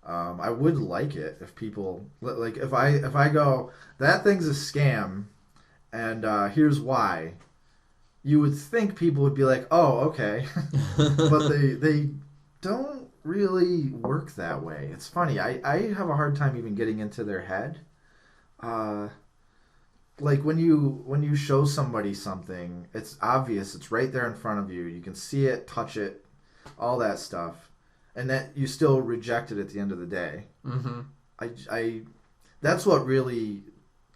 I would like it if people like if I go that thing's a scam and here's why. You would think people would be like, oh, okay, but they don't really work that way. It's funny. I have a hard time even getting into their head. Uh, like when you show somebody something, it's obvious. It's right there in front of you. You can see it, touch it, all that stuff, and that you still reject it at the end of the day. Mm-hmm. I that's what really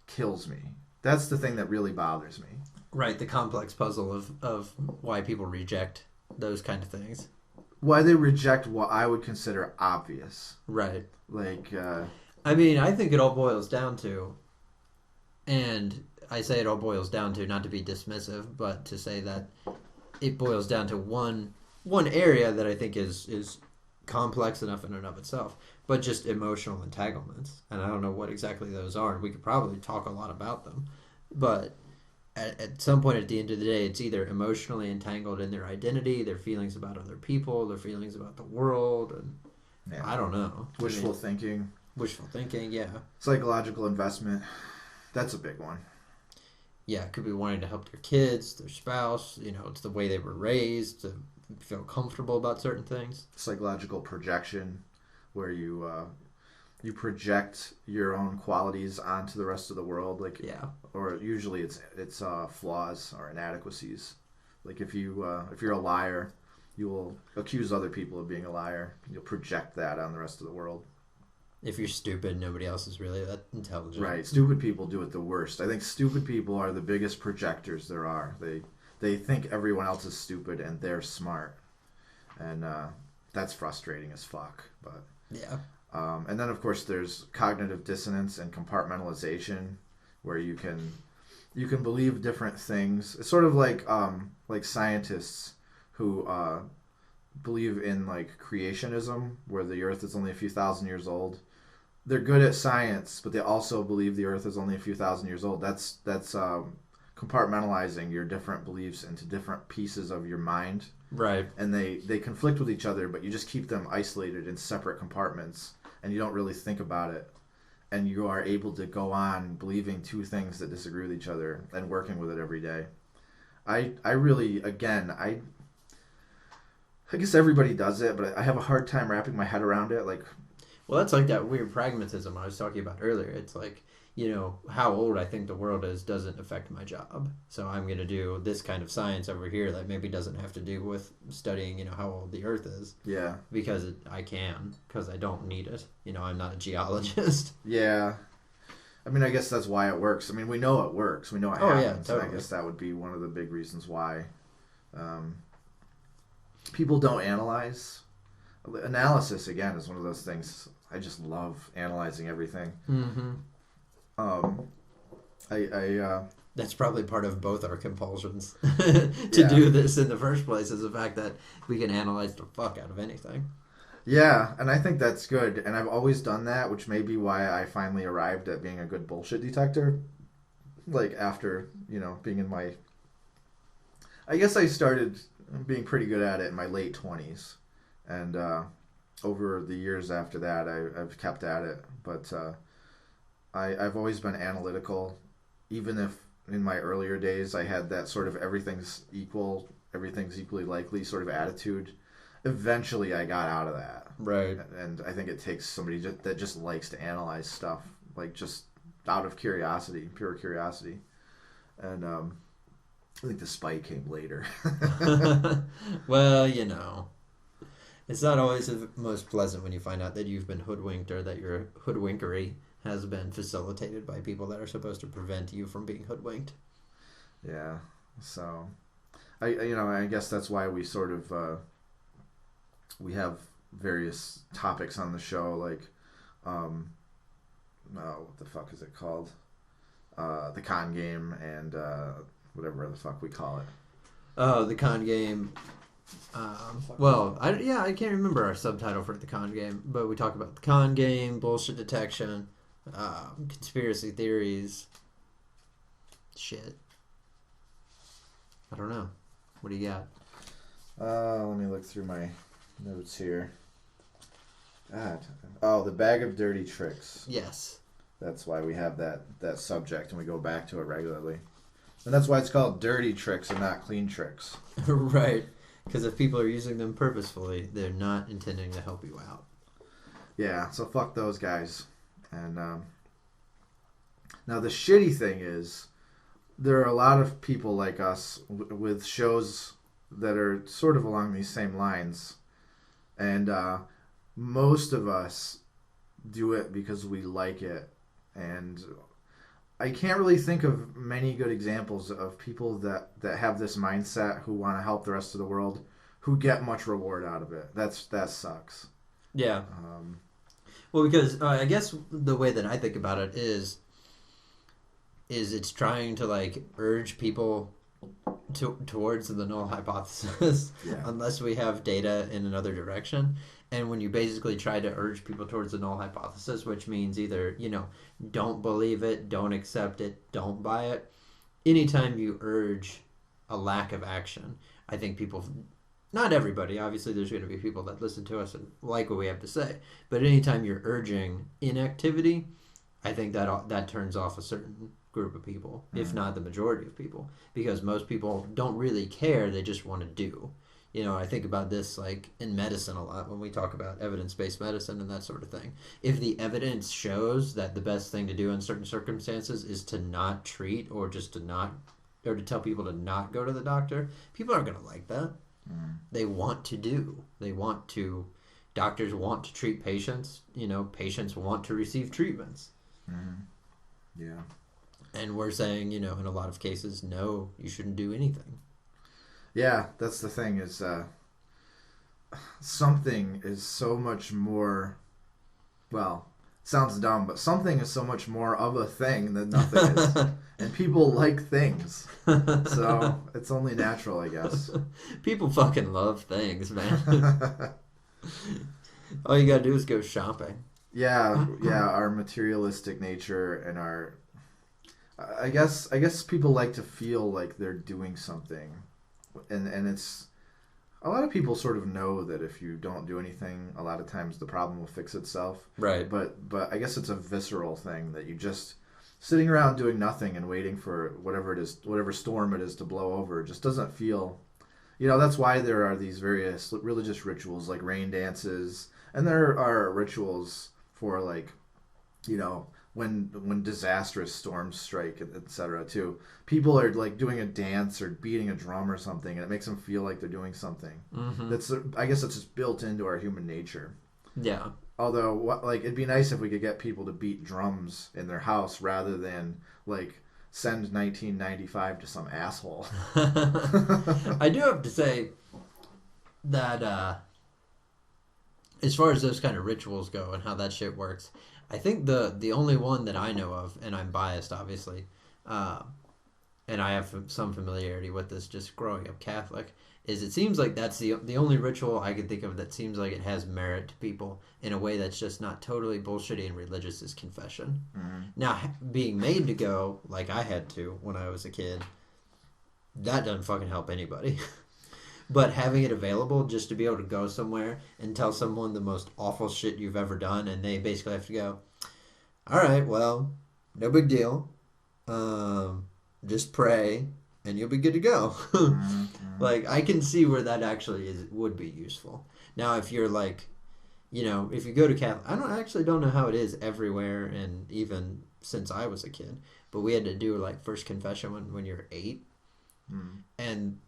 kills me. That's the thing that really bothers me. Right, the complex puzzle of why people reject those kind of things. Why they reject what I would consider obvious. Right. Like, I mean, I think it all boils down to, and I say it all boils down to, not to be dismissive, but to say that it boils down to one area that I think is complex enough in and of itself, but just emotional entanglements. And I don't know what exactly those are. We could probably talk a lot about them, but at some point at the end of the day, it's either emotionally entangled in their identity, their feelings about other people, their feelings about the world, and yeah. I don't know. Wishful thinking. Wishful thinking, yeah. Psychological investment. That's a big one. Yeah, it could be wanting to help their kids, their spouse. It's the way they were raised to feel comfortable about certain things. Psychological projection, where you project your own qualities onto the rest of the world, like Yeah. or usually it's flaws or inadequacies. Like if you're a liar, you will accuse other people of being a liar. You'll project that on the rest of the world. If you're stupid, nobody else is really that intelligent. Right. Stupid people do it the worst. I think stupid people are the biggest projectors there are. They think everyone else is stupid and they're smart, and that's frustrating as fuck. But Yeah. and then of course there's cognitive dissonance and compartmentalization, where you can believe different things. It's sort of like scientists who believe in like creationism, where the Earth is only a few thousand years old. They're good at science, but they also believe the Earth is only a few thousand years old. That's compartmentalizing your different beliefs into different pieces of your mind, Right. and they conflict with each other, but you just keep them isolated in separate compartments, and you don't really think about it, and you are able to go on believing two things that disagree with each other and working with it every day. I really, again, I guess everybody does it, but I have a hard time wrapping my head around it. Like, Well, that's like that weird pragmatism I was talking about earlier. It's like, how old I think the world is doesn't affect my job. So I'm going to do this kind of science over here that maybe doesn't have to do with studying, how old the Earth is. yeah, Because I can, because I don't need it. I'm not a geologist. yeah. I mean, I guess that's why it works. I mean, we know it works. We know it Oh, yeah, happens. And I totally. guess that would be one of the big reasons why people don't analyze. Analysis, again, is one of those things. I just love analyzing everything. Mm-hmm. Um, I That's probably part of both our compulsions Yeah. do this in the first place, is the fact that we can analyze the fuck out of anything. yeah, and I think that's good. And I've always done that, which may be why I finally arrived at being a good bullshit detector. Like after, being in my... I guess I started being pretty good at it in my late 20s. And over the years after that, I've kept at it. But I've always been analytical, even if in my earlier days I had that sort of everything's equally likely sort of attitude. Eventually I got out of that. Right. And I think it takes somebody that just likes to analyze stuff, like just out of curiosity, pure curiosity. And I think the spite came later. Well, it's not always the most pleasant when you find out that you've been hoodwinked, or that your hoodwinkery has been facilitated by people that are supposed to prevent you from being hoodwinked. Yeah. So, I guess that's why we sort of we have various topics on the show, like, what the fuck is it called? The con game and whatever the fuck we call it. Oh, the con game. I can't remember our subtitle for the con game, but we talk about the con game, bullshit detection, conspiracy theories. Shit. I don't know. What do you got? Let me look through my notes here. God, Oh, the bag of dirty tricks. Yes. That's why we have that subject and we go back to it regularly. And that's why it's called dirty tricks and not clean tricks. Right. Because if people are using them purposefully, they're not intending to help you out. Yeah, so fuck those guys. And now the shitty thing is, there are a lot of people like us with shows that are sort of along these same lines, and most of us do it because we like it. And I can't really think of many good examples of people that have this mindset who want to help the rest of the world who get much reward out of it. That sucks. Yeah. Well, because I guess the way that I think about it is it's trying to like urge people towards the null hypothesis unless we have data in another direction. And when you basically try to urge people towards the null hypothesis, which means either, don't believe it, don't accept it, don't buy it. Anytime you urge a lack of action, I think people, not everybody, obviously there's going to be people that listen to us and like what we have to say, but anytime you're urging inactivity, I think that turns off a certain group of people, if not the majority of people, because most people don't really care, they just want to do. I think about this like in medicine a lot when we talk about evidence-based medicine and that sort of thing. If the evidence shows that the best thing to do in certain circumstances is to not treat or just to tell people to not go to the doctor, people aren't going to like that. They want to do. Doctors want to treat patients. Patients want to receive treatments. Yeah. And we're saying, in a lot of cases, no, you shouldn't do anything. Yeah, that's the thing is something is so much more, well, sounds dumb, but something is so much more of a thing than nothing is. And people like things. So it's only natural, I guess. People fucking love things, man. All you gotta do is go shopping. Yeah, our materialistic nature and our... I guess people like to feel like they're doing something. And it's a lot of people sort of know that if you don't do anything, a lot of times the problem will fix itself. Right. But I guess it's a visceral thing that you just sitting around doing nothing and waiting for whatever storm it is to blow over just doesn't feel. That's why there are these various religious rituals like rain dances, and there are rituals for like, when disastrous storms strike, etc. too. People are like doing a dance or beating a drum or something, and it makes them feel like they're doing something. I guess it's just built into our human nature. Yeah. Although, it'd be nice if we could get people to beat drums in their house rather than like send 1995 to some asshole. I do have to say that as far as those kind of rituals go and how that shit works, I think the only one that I know of, and I'm biased obviously, and I have some familiarity with this just growing up Catholic, is it seems like that's the only ritual I can think of that seems like it has merit to people in a way that's just not totally bullshitty and religious is confession. Now, being made to go like I had to when I was a kid, that doesn't fucking help anybody. But having it available just to be able to go somewhere and tell someone the most awful shit you've ever done, and they basically have to go, all right, well, no big deal. Just pray and you'll be good to go. Like, I can see where that actually would be useful. Now, if you're like, if you go to Catholic, I don't know how it is everywhere, and even since I was a kid, but we had to do like first confession when you're 8. And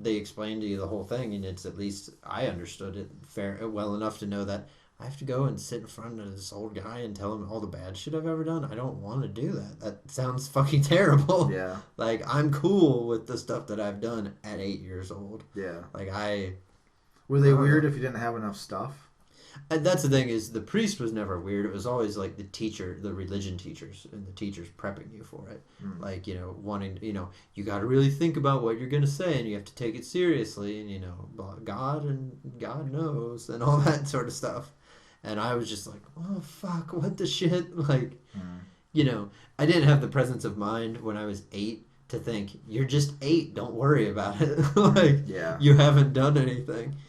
they explained to you the whole thing, and it's, at least I understood it well enough to know that I have to go and sit in front of this old guy and tell him all the bad shit I've ever done. I don't want to do that. That sounds fucking terrible. Yeah. Like, I'm cool with the stuff that I've done at 8 years old. Yeah. Like, were they weird if you didn't have enough stuff? That's the thing, is the priest was never weird. It was always like the religion teachers, and the teachers prepping you for it. Like, wanting, you got to really think about what you're going to say, and you have to take it seriously, and, God knows, and all that sort of stuff. And I was just like, oh, fuck, what the shit? Like, I didn't have the presence of mind when I was 8 to think, you're just 8, don't worry about it. Like, yeah. You haven't done anything.